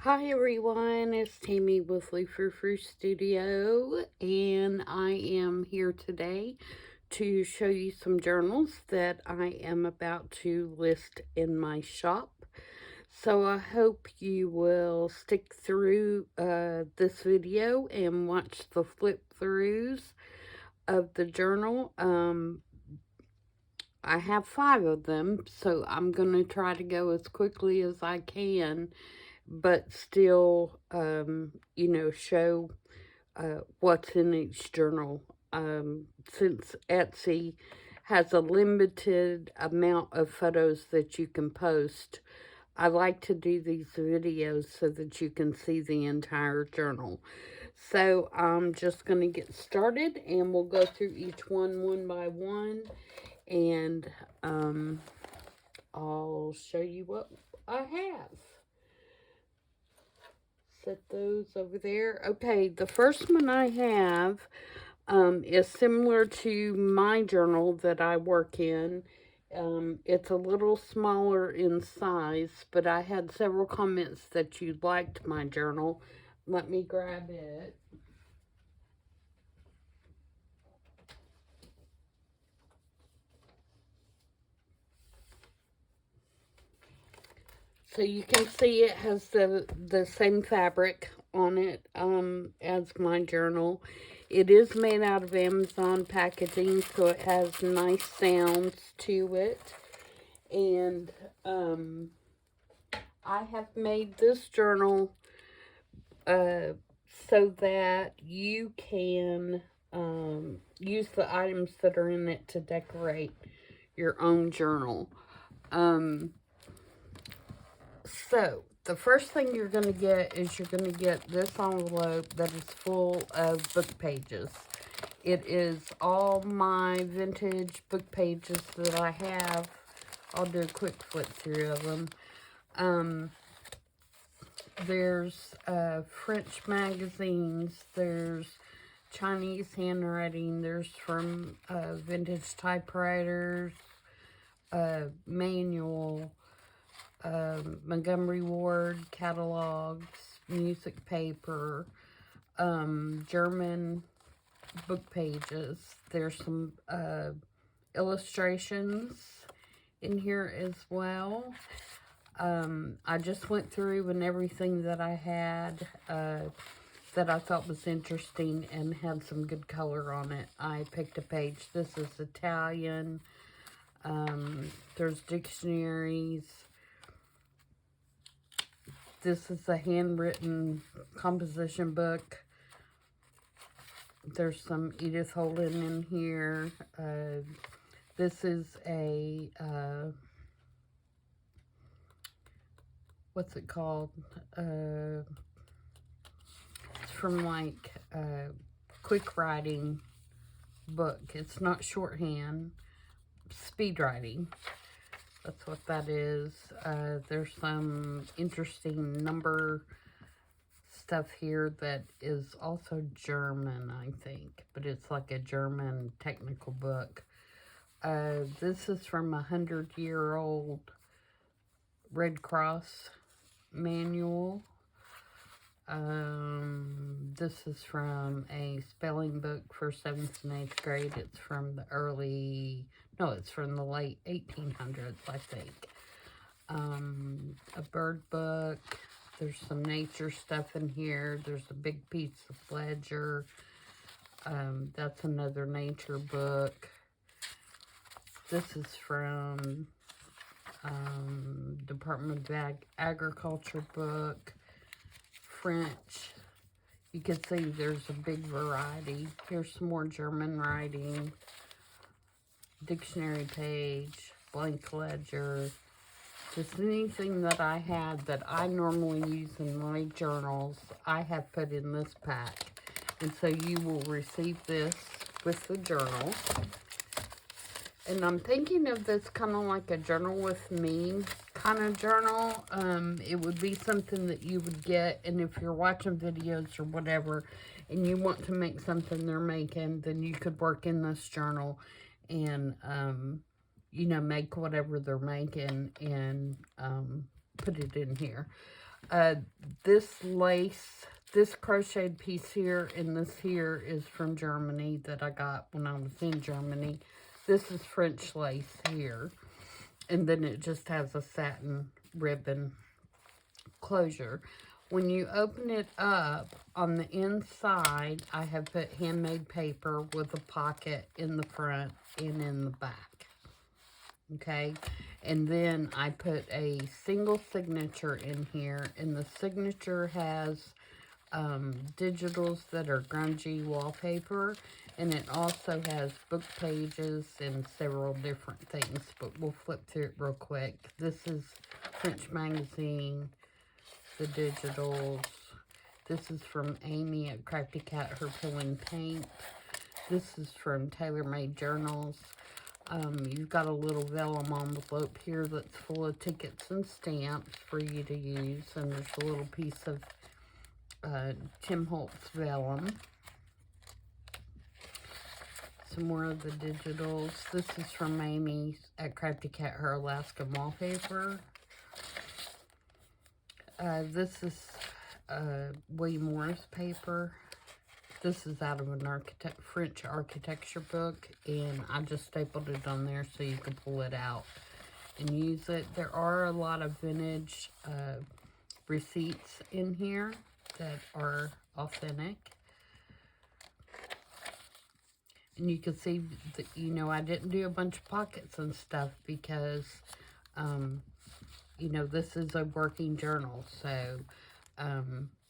Hi everyone, it's Tammy with Frou-frou Studio, and I am here today to show you some journals that I am about to list in my shop. So I hope you will stick through this video and watch the flip throughs of the journal. I have 5 of them, so I'm going to try to go as quickly as I can, but still, show what's in each journal. Since Etsy has a limited amount of photos that you can post, I like to do these videos so that you can see the entire journal. So I'm just going to get started and we'll go through each one by one, and I'll show you what I have. Set those over there. Okay, the first one I have is similar to my journal that I work in. It's a little smaller in size, but I had several comments that you liked my journal. Let me grab it. So you can see it has the same fabric on it as my journal. It is made out of Amazon packaging, so it has nice sounds to it. And I have made this journal so that you can use the items that are in it to decorate your own journal. So, the first thing you're going to get is you're going to get this envelope that is full of book pages. It is all my vintage book pages that I have. I'll do a quick flip through of them. There's French magazines, there's Chinese handwriting, there's from vintage typewriters, manual, Montgomery Ward catalogs, music paper, German book pages. There's some illustrations in here as well. I just went through and everything that I had that I thought was interesting and had some good color on it. I picked a page. This is Italian. There's dictionaries. This is a handwritten composition book. There's some Edith Holden in here. This is a, what's it called? It's from like a quick writing book. It's not shorthand, speed writing. That's what that is. There's some interesting number stuff here that is also German, I think. But it's like a German technical book. This is from a 100-year-old Red Cross manual. This is from a spelling book for 7th and 8th grade. It's from the it's from the late 1800s, I think. A bird book. There's some nature stuff in here. There's a big piece of ledger. That's another nature book. This is from Department of Agriculture book. French. You can see there's a big variety. Here's some more German writing. Dictionary page. Blank ledger. Just anything that I had that I normally use in my journals, I have put in this pack. And so you will receive this with the journal. And I'm thinking of this kind of like a journal with me kind of journal. It would be something that you would get, and if you're watching videos or whatever, and you want to make something they're making, then you could work in this journal and, make whatever they're making and put it in here. This lace, this crocheted piece here and this here is from Germany that I got when I was in Germany. This is French lace here. And then it just has a satin ribbon closure. When you open it up, on the inside, I have put handmade paper with a pocket in the front and in the back. Okay, and then I put a single signature in here, and the signature has digitals that are grungy wallpaper, and it also has book pages and several different things, but we'll flip through it real quick. This is French Magazine, the digitals. This is from Amy at Crafty Cat, Her Peeling Paint. This is from Tailor Made Journals. You've got a little vellum envelope here that's full of tickets and stamps for you to use, and there's a little piece of Tim Holtz vellum. Some more of the digitals. This is from Amy at Crafty Cat, Her Alaskan Wallpaper. This is William Morris paper. This is out of an French architecture book, and I just stapled it on there so you can pull it out and use it. There are a lot of vintage receipts in here that are authentic. And you can see that, you know, I didn't do a bunch of pockets and stuff because, you know, this is a working journal, so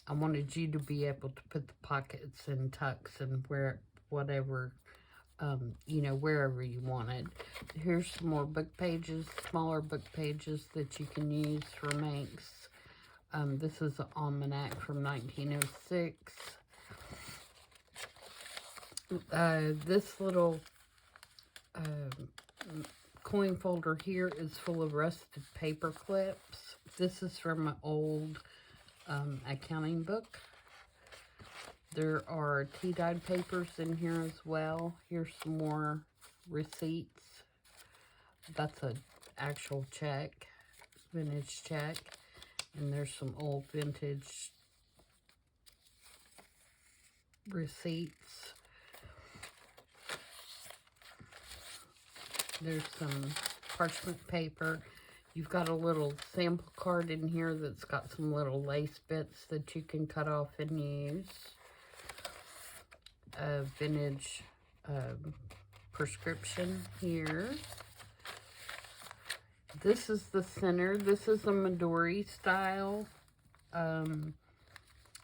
I wanted you to be able to put the pockets and tucks and whatever, you know, wherever you wanted. Here's some more book pages, smaller book pages that you can use for Manx. This is an almanac from 1906. This little coin folder here is full of rusted paper clips. This is from an old accounting book. There are tea-dyed papers in here as well. Here's some more receipts. That's an actual check, vintage check. And there's some old vintage receipts. There's some parchment paper. You've got a little sample card in here that's got some little lace bits that you can cut off and use. A vintage prescription here. This is the center. This is a Midori style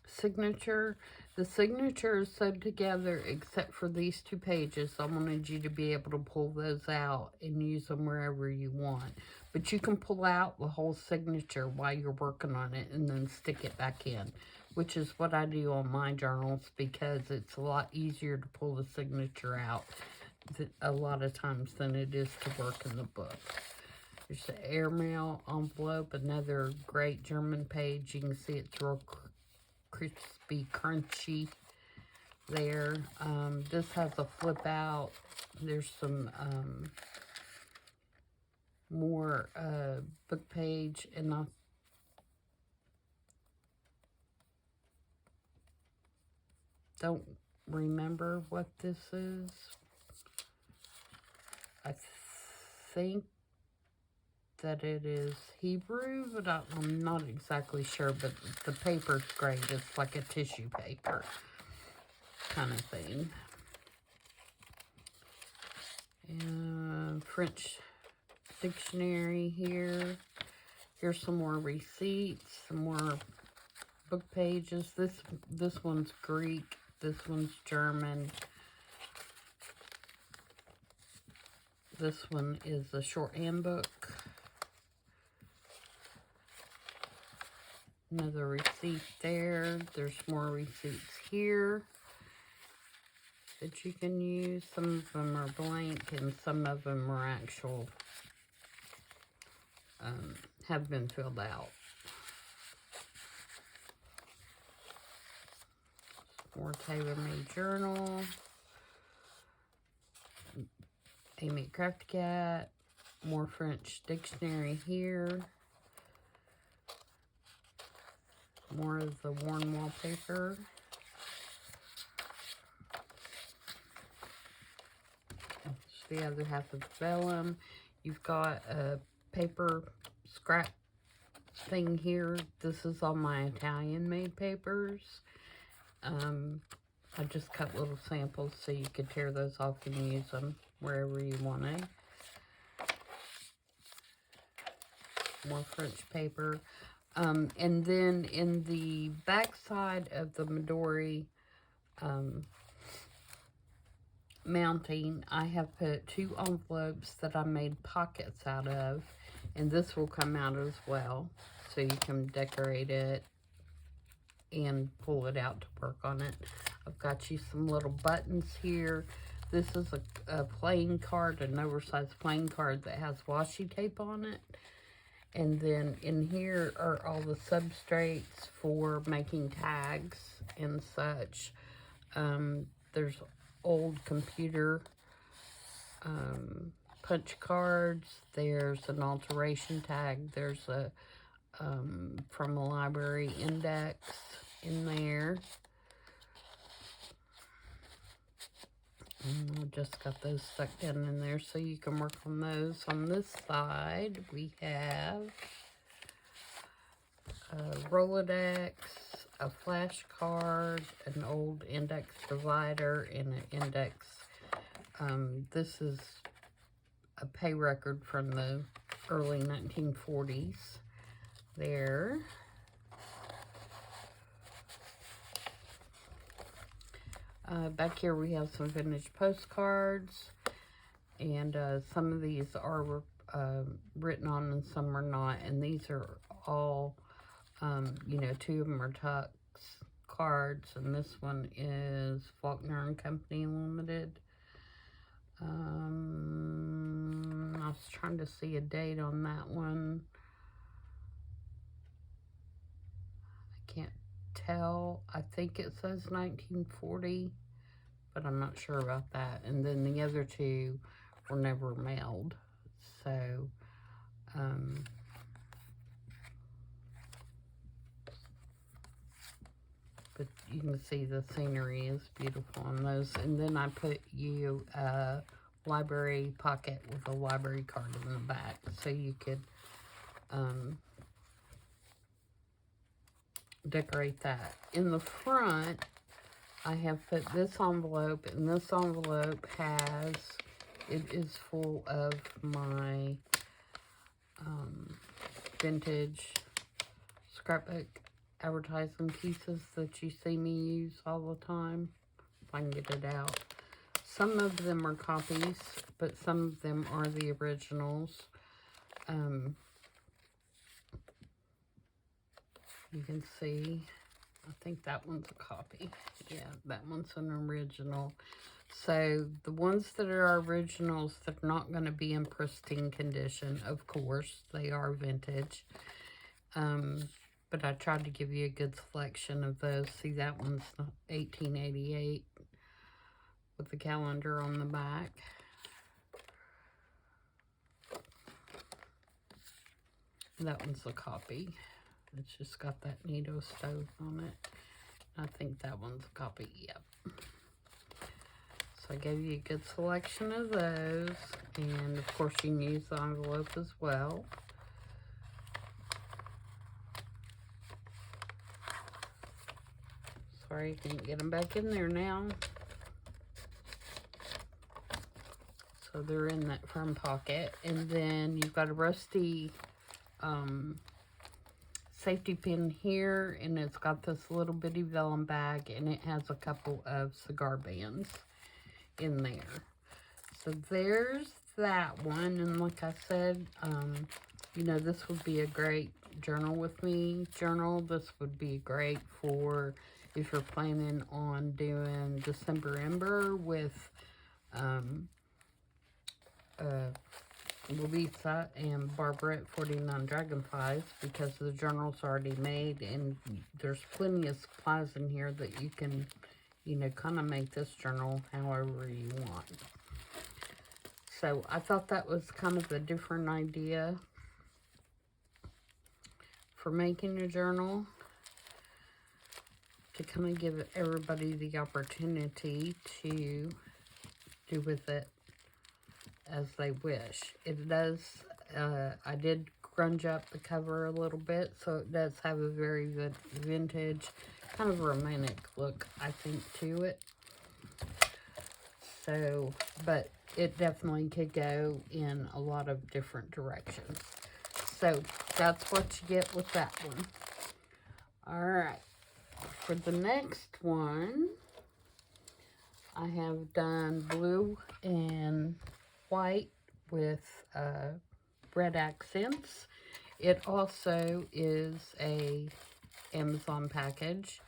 signature. The signature is sewed together except for these two pages. I wanted you to be able to pull those out and use them wherever you want. But you can pull out the whole signature while you're working on it and then stick it back in, which is what I do on my journals because it's a lot easier to pull the signature out a lot of times than it is to work in the book. There's the airmail envelope, another great German page. You can see it's real crispy, crunchy there. This has a flip out. There's some more book page, and I don't remember what this is. I think that it is Hebrew, but I'm not exactly sure, but the paper's great. It's like a tissue paper kind of thing. And French dictionary here. Here's some more receipts, some more book pages. This one's Greek, this one's German. This one is a shorthand book. Another receipt there. There's more receipts here that you can use. Some of them are blank and some of them are actual, have been filled out. More Tailor Made Journal. Amy Crafty Cat. More French dictionary here. More of the worn wallpaper. That's the other half of the vellum. You've got a paper scrap thing here. This is all my Italian-made papers. I just cut little samples so you could tear those off and use them wherever you wanted. More French paper. And then in the back side of the Midori mounting, I have put 2 envelopes that I made pockets out of. And this will come out as well. So you can decorate it and pull it out to work on it. I've got you some little buttons here. This is a playing card, an oversized playing card that has washi tape on it. And then in here are all the substrates for making tags and such. There's old computer punch cards. There's an alteration tag. There's a from a library index in there. And I just got those stuck down in there so you can work on those. On this side, we have a Rolodex, a flashcard, an old index divider, and an index. This is a pay record from the early 1940s. There. Back here we have some vintage postcards, and some of these are written on and some are not, and these are all, you know, 2 of them are Tux cards, and this one is Faulkner and Company Limited. I was trying to see a date on that one. Can't tell. I think it says 1940, but I'm not sure about that. And then the other 2 were never mailed. So, but you can see the scenery is beautiful on those. And then I put you a library pocket with a library card in the back, so you could, decorate that. In the front, I have put this envelope, and this envelope has, it is full of my vintage scrapbook advertising pieces that you see me use all the time, if I can get it out. Some of them are copies, but some of them are the originals. You can see, I think that one's a copy. Yeah, that one's an original. So the ones that are originals, they're not going to be in pristine condition. Of course, they are vintage. But I tried to give you a good selection of those. See, that one's 1888 with the calendar on the back. That one's a copy. It's just got that Nido stove on it. I think that one's a copy, yep. So I gave you a good selection of those. And of course you can use the envelope as well. Sorry, I can't get them back in there now. So they're in that front pocket. And then you've got a rusty safety pin here, and it's got this little bitty vellum bag, and it has a couple of cigar bands in there. So there's that one, and like I said, you know, this would be a great journal with me journal. This would be great for if you're planning on doing December Ember with Louisa and Barbara at 49 Dragonflies, because the journal's already made, and there's plenty of supplies in here that you can, you know, kind of make this journal however you want. So I thought that was kind of a different idea for making a journal. to kind of give everybody the opportunity to do with it as they wish. It does, I did grunge up the cover a little bit, so it does have a very good vintage, kind of romantic look, I think, to it. So, but it definitely could go in a lot of different directions. So, that's what you get with that one. Alright, for the next one, I have done blue and white with red accents. It also is a Amazon package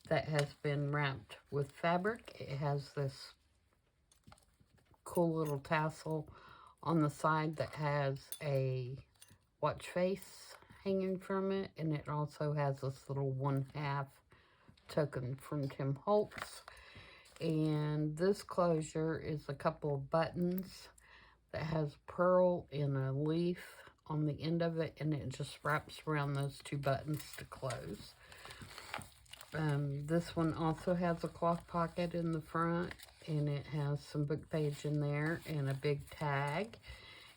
that has been wrapped with fabric. It has this cool little tassel on the side that has a watch face hanging from it, and it also has this little 1/2 token from Tim Holtz. And this closure is a couple of buttons that has pearl in a leaf on the end of it, and it just wraps around those 2 buttons to close. This one also has a cloth pocket in the front, and it has some book page in there and a big tag.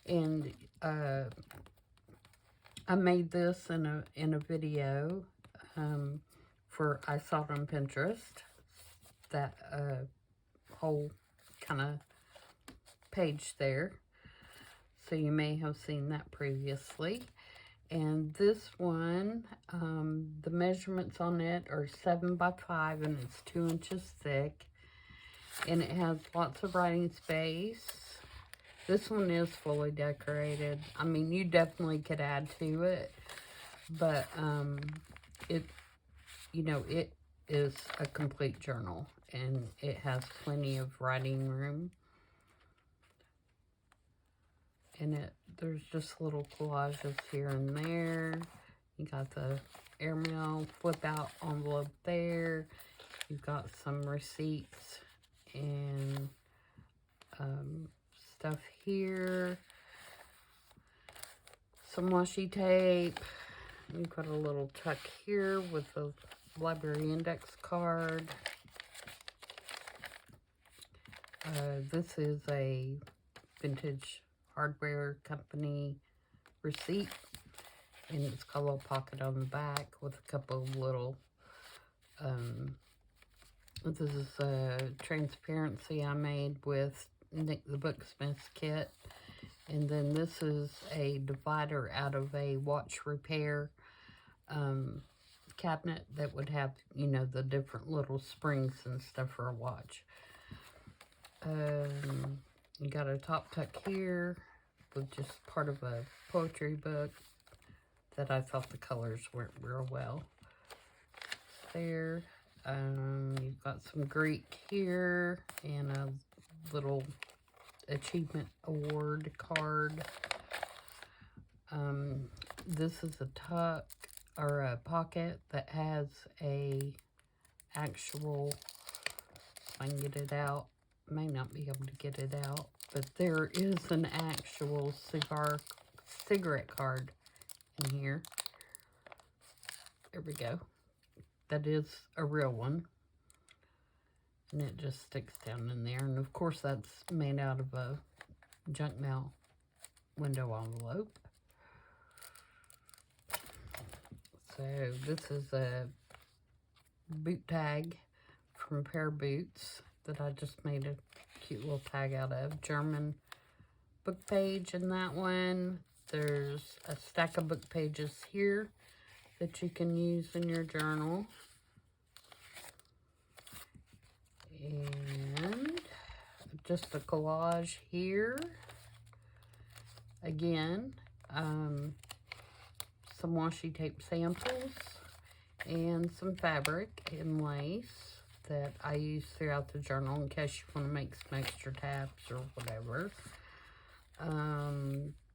And I made this in a video for, I saw it on Pinterest, that whole kind of page there. So you may have seen that previously. And this one, the measurements on it are 7 by 5, and it's 2 inches thick. And it has lots of writing space. This one is fully decorated. I mean, you definitely could add to it, but it, you know, it is a complete journal, and it has plenty of writing room. And there's just little collages here and there. You got the airmail flip out envelope there. You've got some receipts and stuff here. Some washi tape. You've got a little tuck here with a library index card. This is a vintage hardware company receipt, and it's got a little pocket on the back with a couple of little this is a transparency I made with Nick the Booksmith's kit. And then this is a divider out of a watch repair cabinet that would have, you know, the different little springs and stuff for a watch. You got a top tuck here with just part of a poetry book that I thought the colors went real well. There. You've got some Greek here and a little achievement award card. This is a tuck or a pocket that has a actual, if I can get it out, may not be able to get it out, but there is an actual cigarette card in here. There we go. That is a real one. And it just sticks down in there. And of course that's made out of a junk mail window envelope. So this is a boot tag from a pair of boots that I just made a cute little tag out of. German book page in that one. There's a stack of book pages here that you can use in your journal. And just a collage here. Again, some washi tape samples and some fabric and lace that I use throughout the journal in case you want to make some extra tabs or whatever.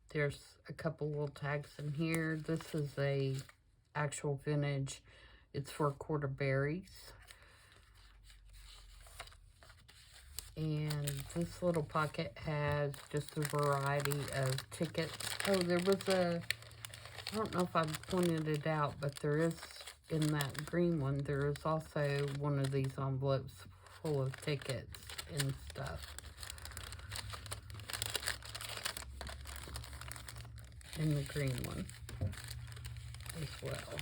There's a couple little tags in here. This is a actual vintage. It's for quarter berries. And this little pocket has just a variety of tickets. Oh, there was a, I don't know if I pointed it out, but there is in that green one, there is also one of these envelopes full of tickets and stuff. In the green one as well.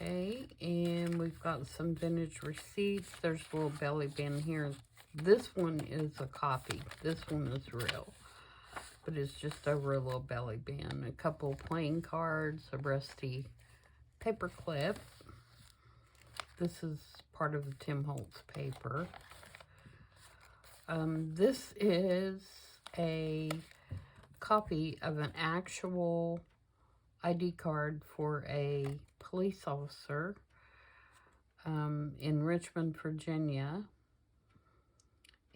Okay, and we've got some vintage receipts. There's a little belly band here. This one is a copy. This one is real, but it's just over a little belly band. A couple playing cards, a rusty paper clip. This is part of the Tim Holtz paper. This is a copy of an actual ID card for a police officer in Richmond, Virginia.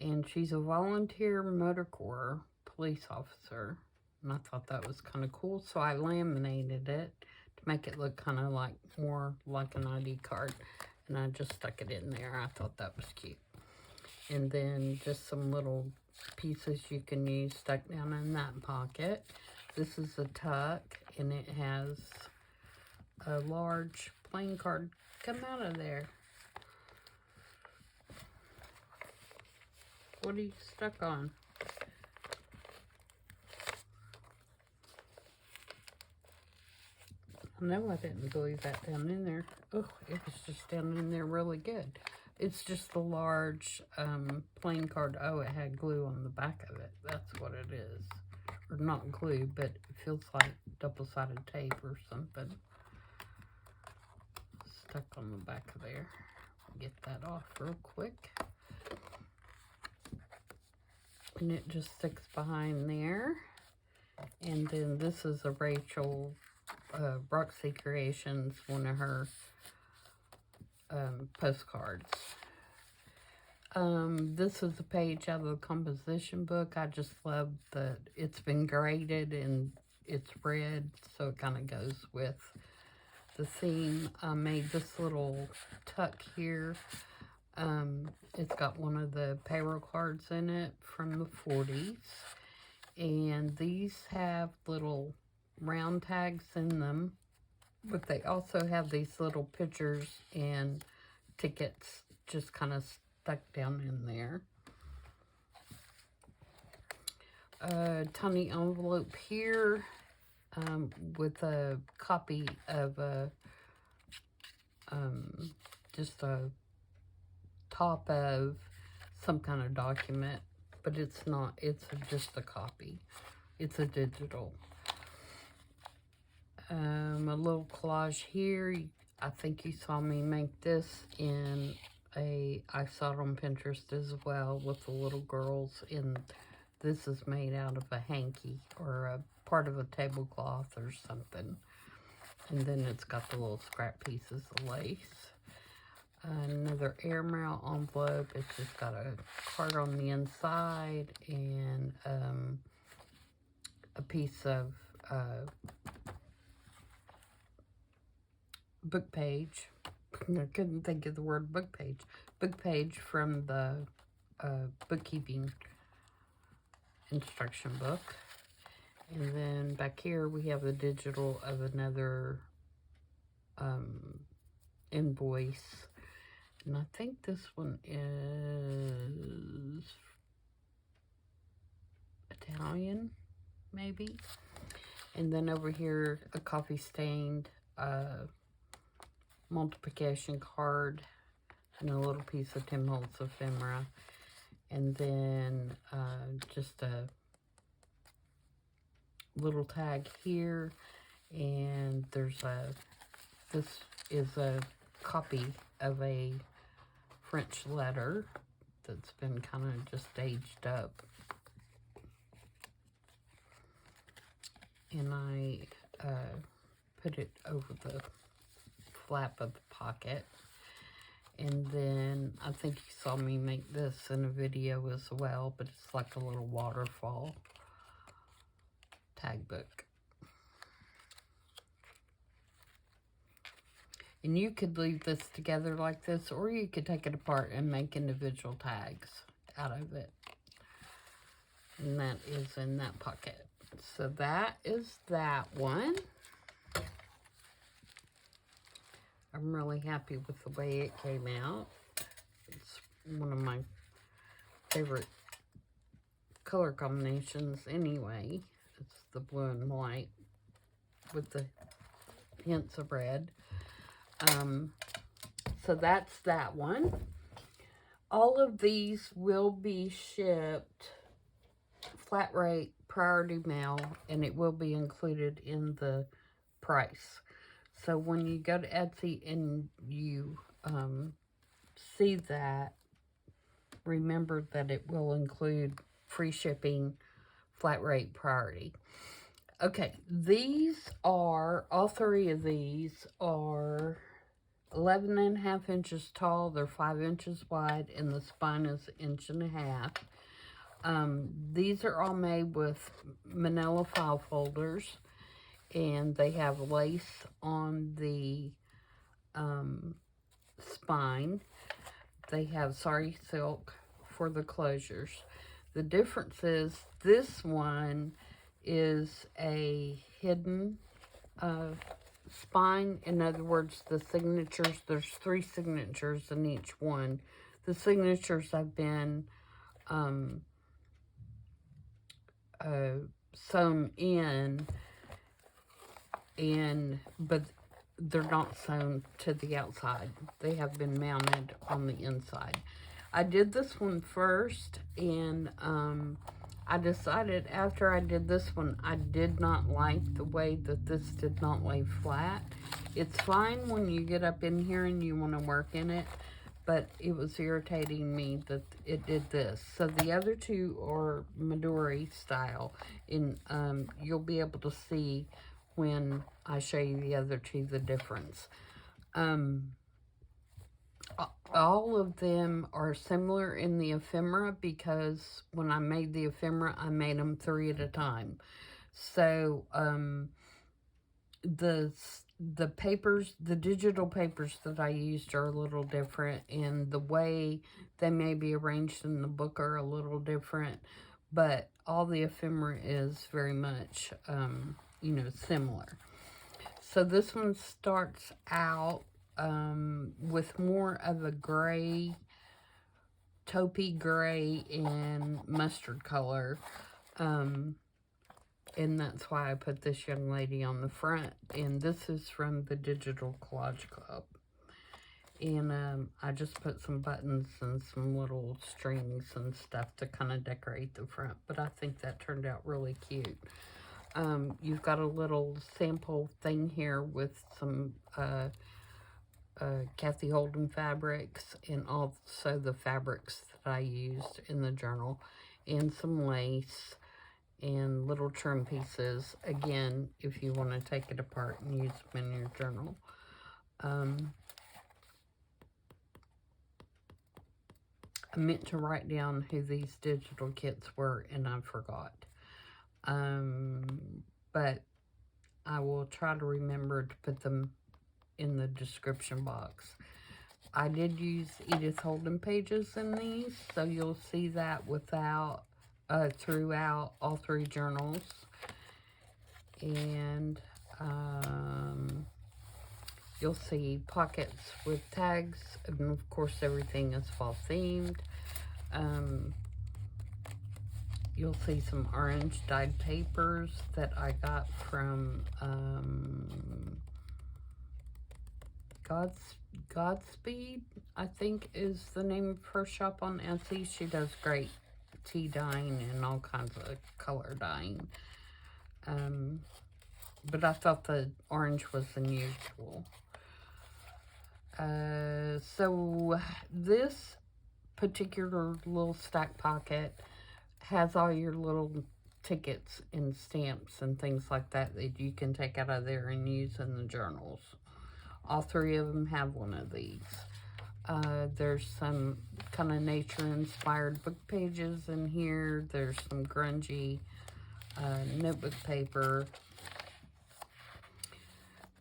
And she's a volunteer motor corps police officer. And I thought that was kind of cool, so I laminated it to make it look kind of like more like an ID card. And I just stuck it in there. I thought that was cute. And then just some little pieces you can use stuck down in that pocket. This is a tuck, and it has a large playing card come out of there. What are you stuck on? No, I didn't glue that down in there. Oh, it was just down in there really good. It's just a large playing card. Oh, it had glue on the back of it. That's what it is. Or not glue, but it feels like double-sided tape or something. Stuck on the back of there. Get that off real quick. And it just sticks behind there. And then this is a Rachel Roxy Creations, one of her postcards. This is a page out of the composition book. I just love that it's been graded and it's red, so it kind of goes with the theme. I made this little tuck here. It's got one of the payroll cards in it from the 40s. And these have little round tags in them, but they also have these little pictures and tickets just kind of stuck down in there. A tiny envelope here with a copy of just a top of some kind of document, but it's not, it's just a copy. It's a digital. A little collage here. I think you saw me make this in I saw it on Pinterest as well with the little girls, and this is made out of a hanky or a part of a tablecloth or something. And then it's got the little scrap pieces of lace. Another airmail envelope. It's just got a card on the inside and a piece of book page. I couldn't think of the word book page. Book page from the bookkeeping instruction book. And then back here we have a digital of another invoice. And I think this one is Italian, maybe. And then over here, a coffee stained multiplication card and a little piece of Tim Holtz ephemera. And then just a little tag here. And there's this is a copy of a French letter that's been kind of just aged up. And I put it over the flap of the pocket. And then I think you saw me make this in a video as well, but it's like a little waterfall tag book. And you could leave this together like this, or you could take it apart and make individual tags out of it. And that is in that pocket. So that is that one. I'm really happy with the way it came out. It's one of my favorite color combinations anyway. It's the blue and white with the hints of red. So that's that one. All of these will be shipped flat rate, priority mail, and it will be included in the price. So when you go to Etsy and you see that, remember that it will include free shipping, flat rate, priority. Okay, all three of these are 11.5 inches tall. They're 5 inches wide, and the spine is 1.5 inches. These are all made with manila file folders, and they have lace on the spine. They have sari silk for the closures. The difference is this one is a hidden spine. In other words, the signatures, there's 3 signatures in each one. The signatures have been sewn in, but they're not sewn to the outside. They have been mounted on the inside. I did this one first, and I decided after I did this one, I did not like the way that this did not lay flat. It's fine when you get up in here and you want to work in it, but it was irritating me that it did this. So the other two are Midori style, and you'll be able to see when I show you the other two the difference. All of them are similar in the ephemera because when I made the ephemera, I made them 3 at a time. So the papers, the digital papers that I used are a little different, and the way they may be arranged in the book are a little different, but all the ephemera is very much, you know, similar. So this one starts out with more of a gray, taupey gray and mustard color. And that's why I put this young lady on the front. And this is from the Digital Collage Club. And I just put some buttons and some little strings and stuff to kind of decorate the front. But I think that turned out really cute. You've got a little sample thing here with some Kathy Holden fabrics, and also the fabrics that I used in the journal, and some lace and little trim pieces, again, if you want to take it apart and use them in your journal. I meant to write down who these digital kits were, and I forgot. But I will try to remember to put them in the description box. I did use Edith Holden pages in these, so you'll see that throughout all 3 journals. And you'll see pockets with tags, and of course everything is fall themed. You'll see some orange dyed papers that I got from Godspeed, I think is the name of her shop on Etsy. She does great tea dyeing and all kinds of color dyeing. But I thought the orange was unusual. So this particular little stack pocket has all your little tickets and stamps and things like that that you can take out of there and use in the journals. All 3 of them have one of these. There's some kind of nature-inspired book pages in here. There's some grungy notebook paper.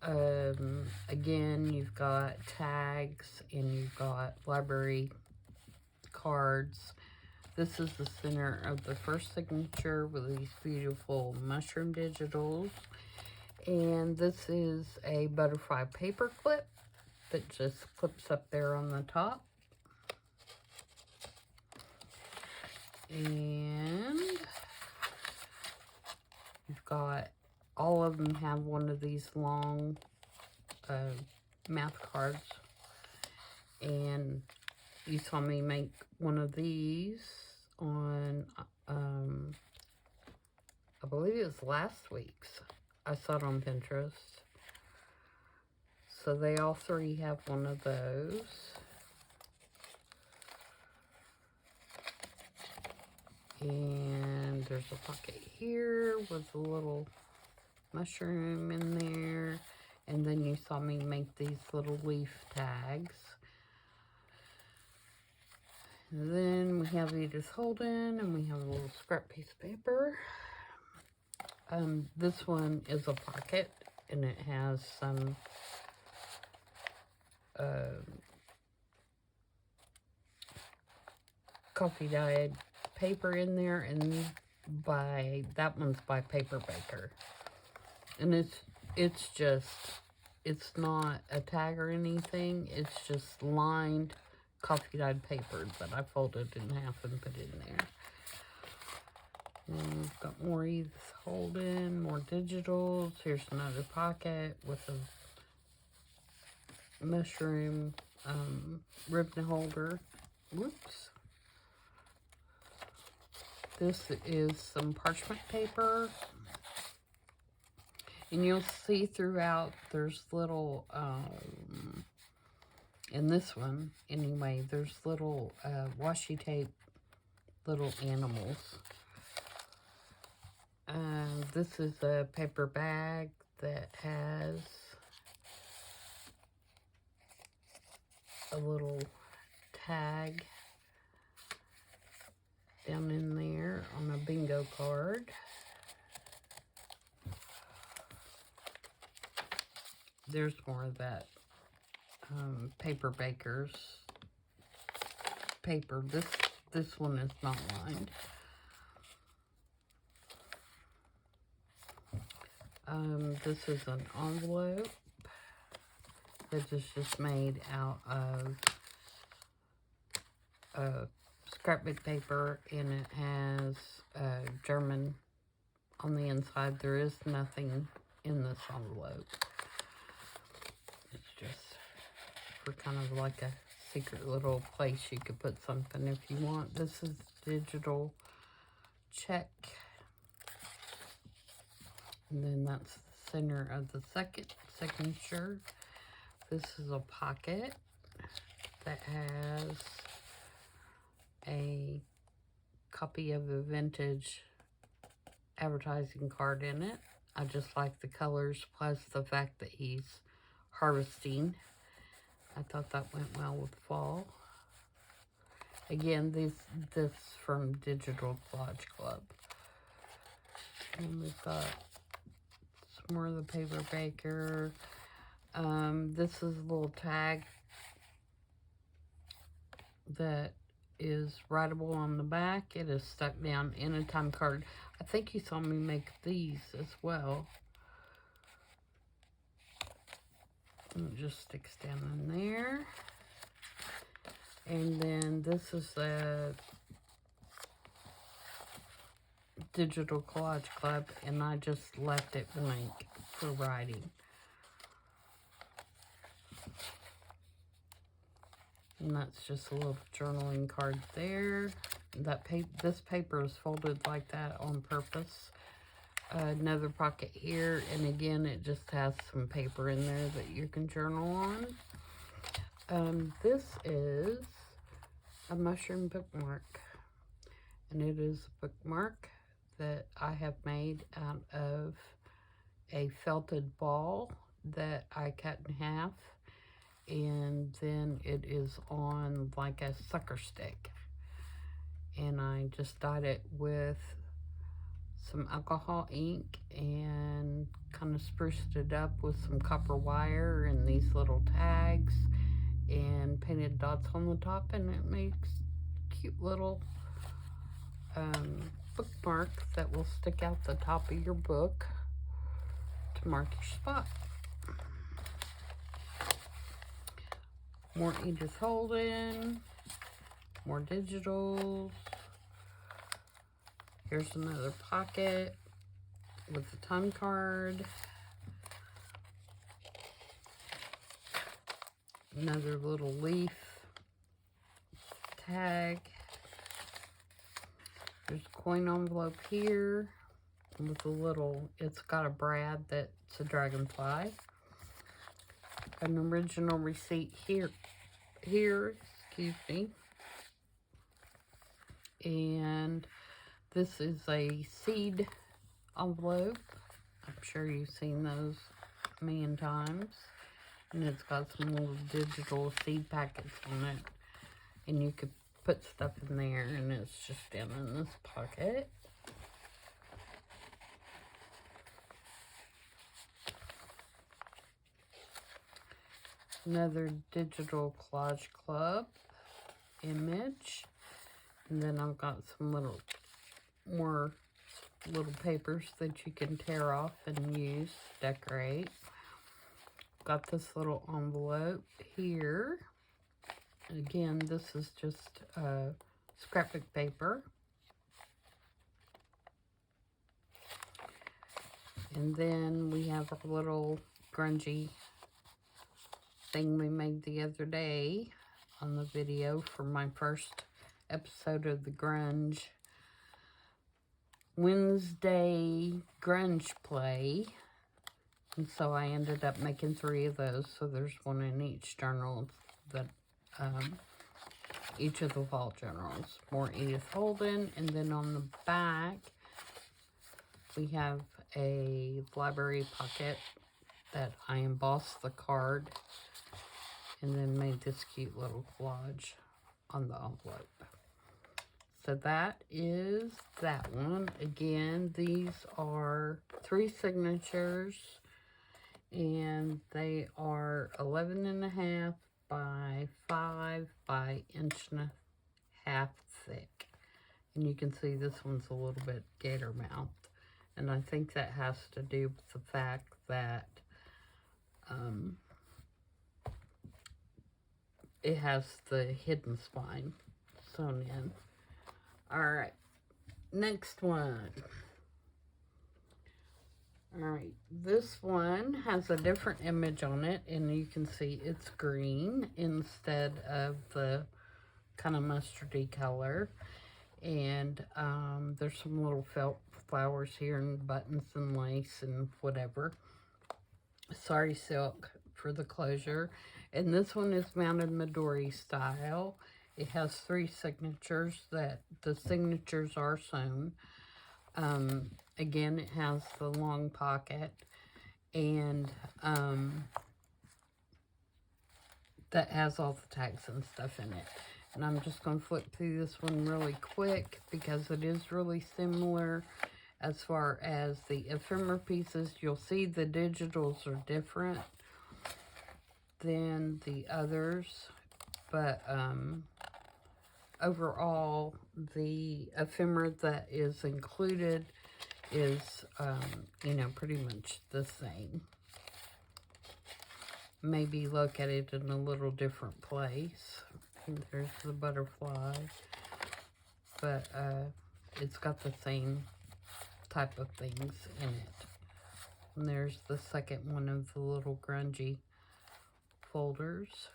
Again, you've got tags and you've got library cards. This is the center of the first signature with these beautiful mushroom digitals. And this is a butterfly paper clip it just clips up there on the top. And you've got, all of them have one of these long mouth cards. And you saw me make one of these on, I believe it was last week's. I saw it on Pinterest. So they all three have one of those. And there's a pocket here with a little mushroom in there. And then you saw me make these little leaf tags. And then we have Edith Holden, and we have a little scrap piece of paper. This one is a pocket, and it has some coffee dyed paper in there, and that one's by Paper Baker. And it's just, it's not a tag or anything, it's just lined coffee dyed paper that I folded in half and put in there. And we've got more Edith Holden, more digitals. Here's another pocket with a mushroom ribbon holder. Whoops. This is some parchment paper. And you'll see throughout there's little, in this one anyway, there's little washi tape, little animals. This is a paper bag that has a little tag down in there on a bingo card. There's more of that Paper Baker's paper. This one is not lined. This is an envelope that is just made out of scrapbook paper, and it has German on the inside. There is nothing in this envelope. It's just for kind of like a secret little place you could put something if you want. This is digital check. And then that's the center of the second signature. This is a pocket that has a copy of a vintage advertising card in it. I just like the colors, plus the fact that he's harvesting. I thought that went well with fall. Again, this from Digital Collage Club. And we've got some more of the Paper Baker. This is a little tag that is writable on the back. It is stuck down in a time card. I think you saw me make these as well. And it just sticks down in there. And then this is the Digital Collage Club, and I just left it blank for writing. And that's just a little journaling card there. This paper is folded like that on purpose. Another pocket here, and again, it just has some paper in there that you can journal on. This is a mushroom bookmark, and it is a bookmark that I have made out of a felted ball that I cut in half, and then it is on like a sucker stick, and I just dyed it with some alcohol ink and kind of spruced it up with some copper wire and these little tags and painted dots on the top, and it makes cute little bookmarks that will stick out the top of your book to mark your spot. More Edith Holden. More digitals. Here's another pocket with a time card. Another little leaf tag. There's a coin envelope here with a little, it's got a brad that's a dragonfly. An original receipt here, excuse me. And this is a seed envelope. I'm sure you've seen those a million times. And it's got some little digital seed packets on it. And you could put stuff in there, and it's just down in this pocket. Another digital collage club image. And then I've got some more little papers that you can tear off and use to decorate. Got this little envelope here. Again, this is just scrapbook paper. And then we have our little grungy thing we made the other day on the video for my first episode of the Grunge Wednesday Grunge Play. And so I ended up making 3 of those. So there's one in each journal, that each of the fall journals. More Edith Holden. And then on the back, we have a library pocket that I embossed the card and then made this cute little collage on the envelope. So that is that one. Again, these are 3 signatures, and they are 11.5 by 5 by 1.5 inches thick. And you can see this one's a little bit gator mouthed. And I think that has to do with the fact that it has the hidden spine sewn in. Alright, next one. Alright, this one has a different image on it, and you can see it's green instead of the kind of mustardy color. And there's some little felt flowers here and buttons and lace and whatever. Sari silk for the closure. And this one is mounted Midori style. It has 3 signatures that the signatures are sewn. Again, it has the long pocket, and that has all the tags and stuff in it. And I'm just going to flip through this one really quick because it is really similar as far as the ephemera pieces. You'll see the digitals are different than the others, but overall the ephemera that is included is you know, pretty much the same. Maybe look at it in a little different place. And there's the butterfly, but it's got the same type of things in it. And there's the second one of the little grungy folders.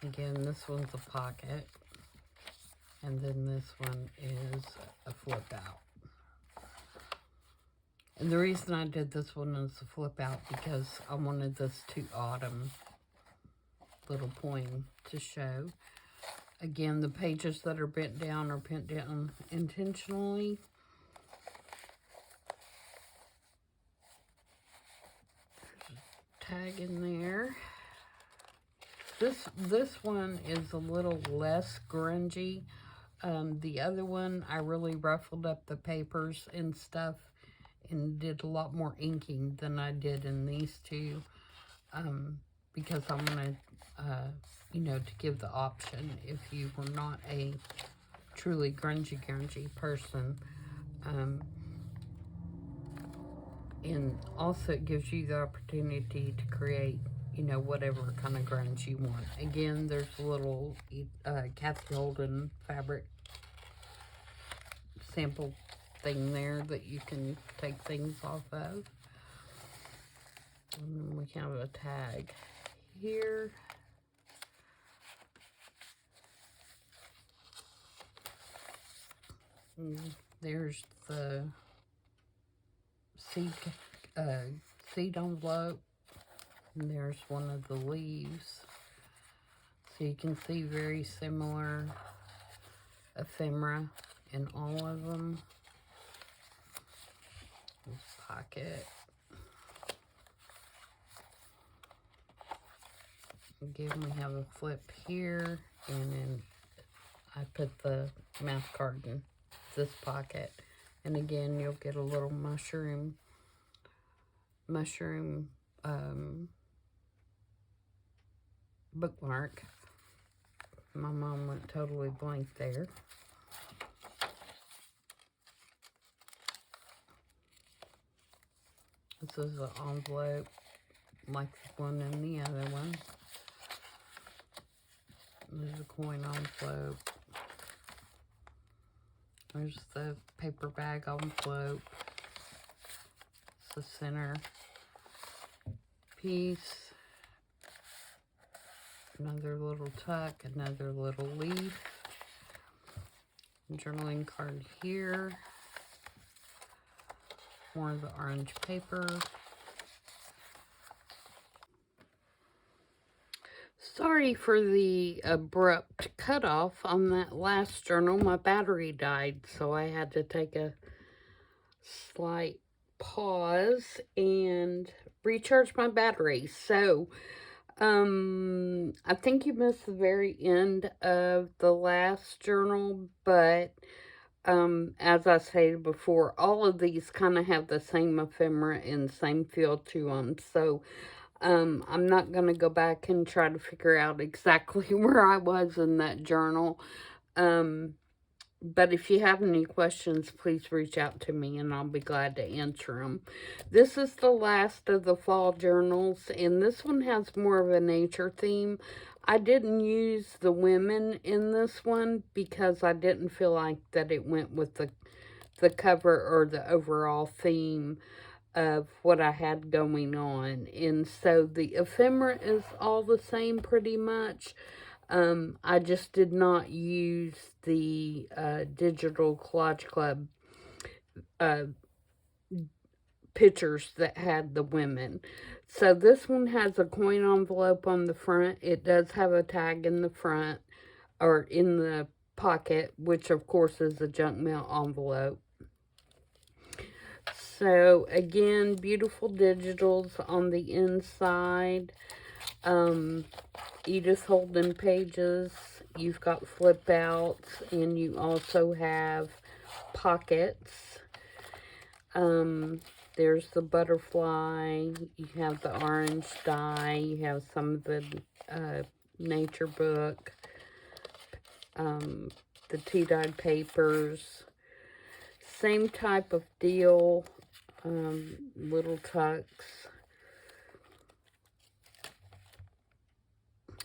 Again, this one's a pocket, and then this one is a flip out. And the reason I did this one as a flip out because I wanted this to autumn little poem to show. Again, the pages that are bent down are bent down intentionally. There's a tag in there. This one is a little less grungy. The other one, I really ruffled up the papers and stuff and did a lot more inking than I did in these two, because I wanted, you know, to give the option if you were not a truly grungy person. And also it gives you the opportunity to create, you know, whatever kind of grunge you want. Again, there's a little Kathy Holden fabric sample thing there that you can take things off of. And then we have a tag here. And there's the seed envelope. And there's one of the leaves. So you can see very similar ephemera in all of them. This pocket. Again, we have a flip here, and then I put the mouth card in this pocket. And again, you'll get a little mushroom bookmark. My mom went totally blank there. This is an envelope like the one in the other one. There's a coin envelope. There's the paper bag envelope. It's the center piece. Another little tuck, another little leaf. Journaling card here. More of the orange paper. Sorry for the abrupt cutoff on that last journal. My battery died, so I had to take a slight pause and recharge my battery. So, I think you missed the very end of the last journal, but as I stated before, all of these kind of have the same ephemera and same feel to them. So, I'm not going to go back and try to figure out exactly where I was in that journal. But if you have any questions, please reach out to me and I'll be glad to answer them. This is the last of the fall journals, and this one has more of a nature theme. I didn't use the women in this one because I didn't feel like that it went with the cover or the overall theme of what I had going on. And so the ephemera is all the same pretty much. I just did not use the Digital Collage Club pictures that had the women. So this one has a coin envelope on the front. It does have a tag in the front, or in the pocket, which of course is a junk mail envelope. So again, beautiful digitals on the inside. Edith Holden pages. You've got flip outs, and you also have pockets. There's the butterfly. You have the orange dye. You have some of the nature book. The tea-dyed papers. Same type of deal. Little tucks.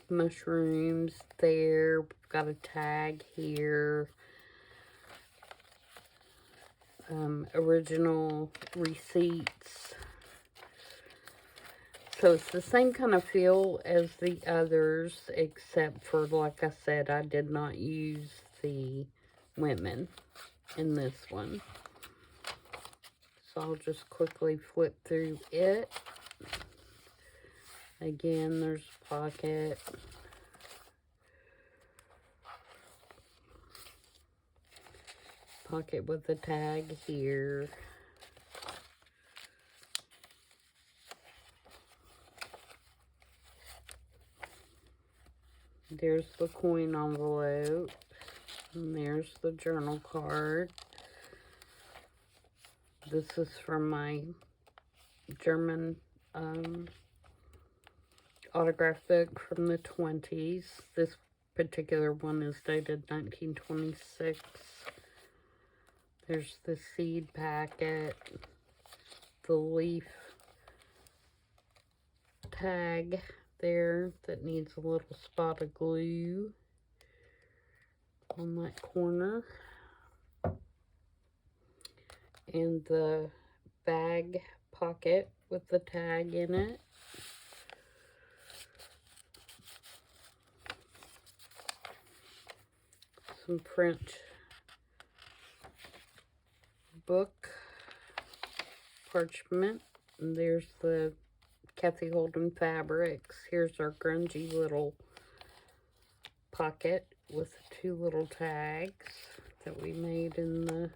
Mushrooms there. We've got a tag here. Original receipts. So it's the same kind of feel as the others, except for, like I said, I did not use the women in this one. So I'll just quickly flip through it. Again, there's a pocket. Pocket with a tag here. There's the coin envelope. And there's the journal card. This is from my German autograph book from the 20s. This particular one is dated 1926. There's the seed packet. the leaf tag there that needs a little spot of glue on that corner. And the bag pocket with the tag in it. Some French book parchment. And there's the Kathy Holden fabrics. Here's our grungy little pocket with 2 little tags that we made in the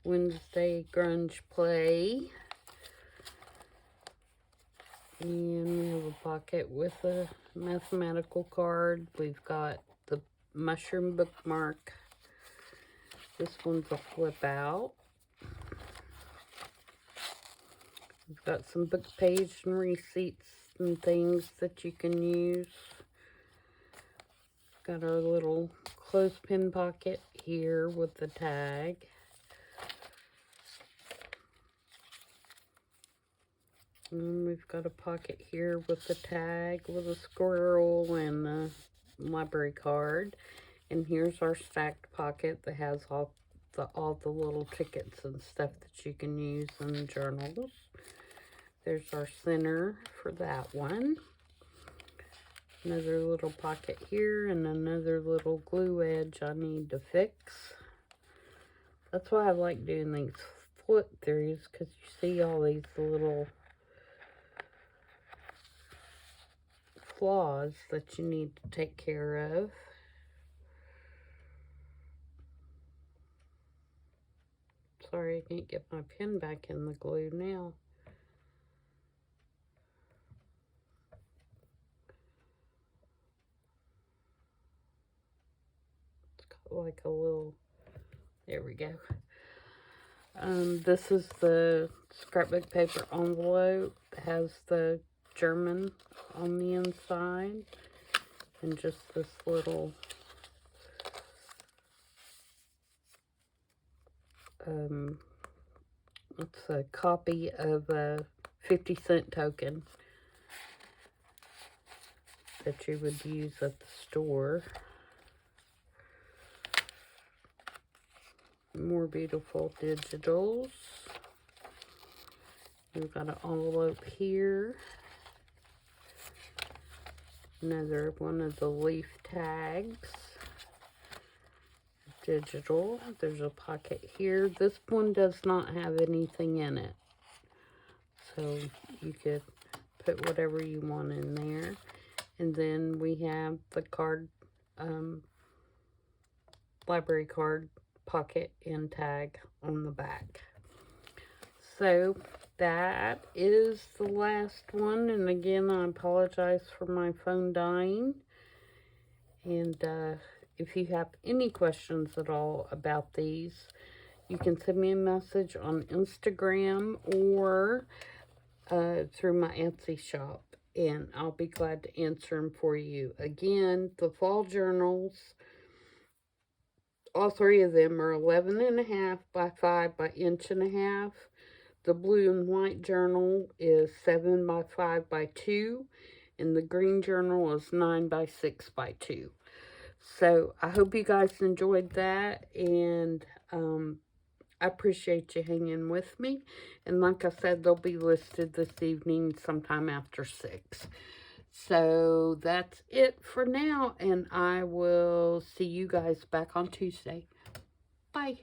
Wednesday grunge play. And we have a pocket with a mathematical card. We've got the mushroom bookmark. This one's a flip out. We've got some book page and receipts and things that you can use. Got our little clothespin pocket here with the tag. And we've got a pocket here with the tag with a squirrel and a library card. And here's our stacked pocket that has all the little tickets and stuff that you can use in journals. There's our center for that one. Another little pocket here and another little glue edge I need to fix. That's why I like doing these flip throughs, because you see all these little flaws that you need to take care of. Sorry, I can't get my pen back in the glue now. It's got like a little, there we go. This is the scrapbook paper envelope. It has the German on the inside. And just this little it's a copy of a 50-cent token that you would use at the store. More beautiful digitals. We've got an envelope here. Another one of the leaf tags. Digital. There's a pocket here. This one does not have anything in it, so you could put whatever you want in there. And then we have the card, library card pocket and tag on the back. So that is the last one. And again, I apologize for my phone dying. And if you have any questions at all about these, you can send me a message on Instagram or through my Etsy shop, and I'll be glad to answer them for you. Again, the fall journals, all 3 of them are 11.5 by 5 by 1.5 inches. The blue and white journal is 7 by 5 by 2, and the green journal is 9 by 6 by 2. So I hope you guys enjoyed that, and I appreciate you hanging with me. And like I said, they'll be listed this evening sometime after 6. So that's it for now, and I will see you guys back on Tuesday. Bye.